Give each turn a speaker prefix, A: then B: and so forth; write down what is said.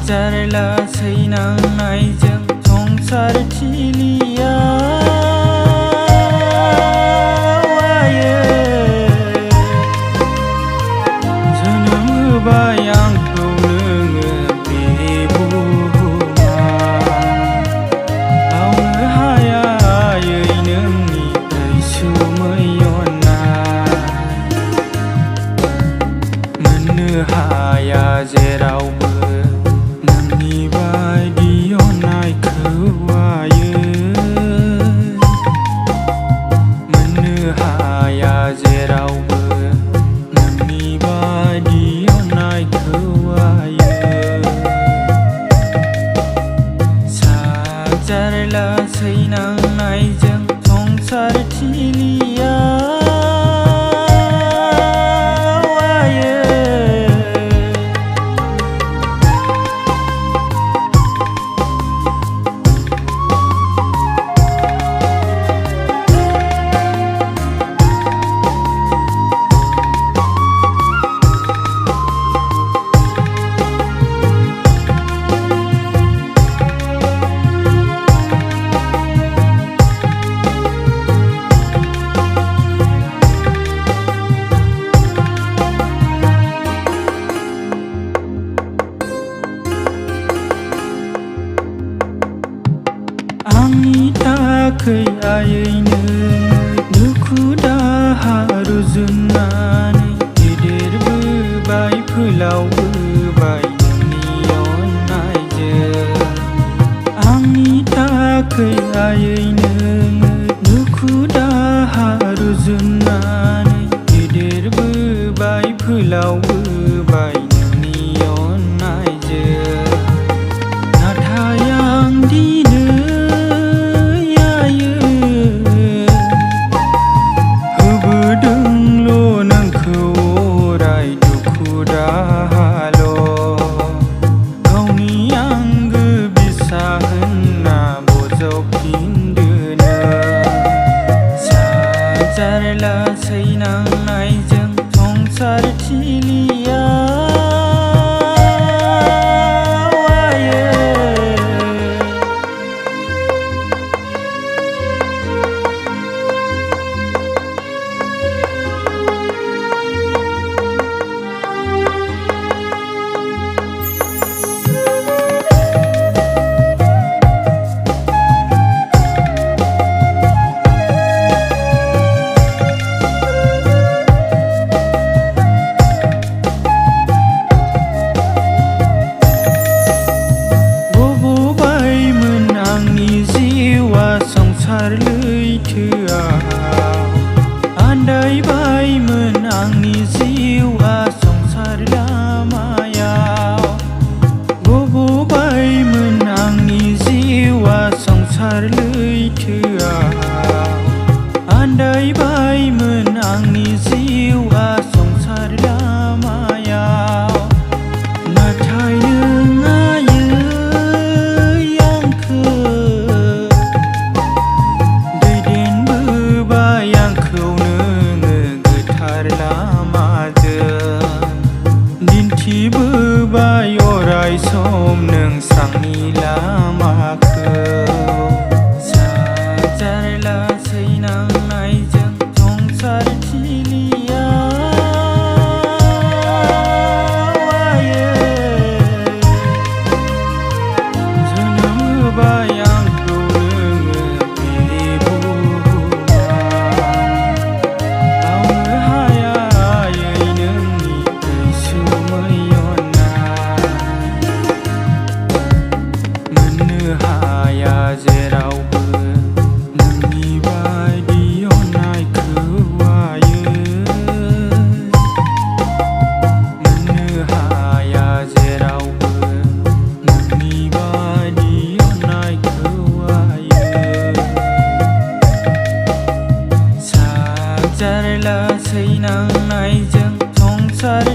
A: जार लासै नांनायजों संसार थिलिया जोनोम होबाय आंखौ नोङो बे बुहुमाव बावनो हायायै नोंनि रैसुमै अननाय मोननो हाया जेरावबो नोंनि बायदि अननायखौ आयै मोननो हाया जेरावबो नोंनि बायदि अननायखौ आयै जार लासै नांनायजों संसार थिलिया आंनि थाखै आयै नोङो दुखु दाहा रुजुननानै फेदेरबोबाय फोलावबोबाय नोंनि अननायजों आंनि थाखै आयै नोङो दुखु दाहा रुजुननानै फेदेरबोबाय फोलावबोबाय नोंनि अननायजों नाथाय आं दिनै जार लासै नांनायजों संसार थिलिया संसार लैथोआव आन्दायबायमोन आंनि जिउआ संसार लामायाव गबबायमोन आंनि जिउआ संसार लैथोआव आन्दायबायमोन आंनि जिउआ संसार लामायाव नाथाय नों आयै आंखौ दिन्थिबोबाय अराय सम नों स्रांनि लामाखौ जार लासै नांनायजों संसार थिलिया जोनोम होबाय आंखौ नोङो बे बुहुमाव बावनो हायायै नोंनि रैसुमै मोननो हाया जेरावबो नोंनि बायदि अननायखौ आयै मोननो हाया जेरावबो नोंनि बायदि अननायखौ आयै जार लासै नांनायजों संसार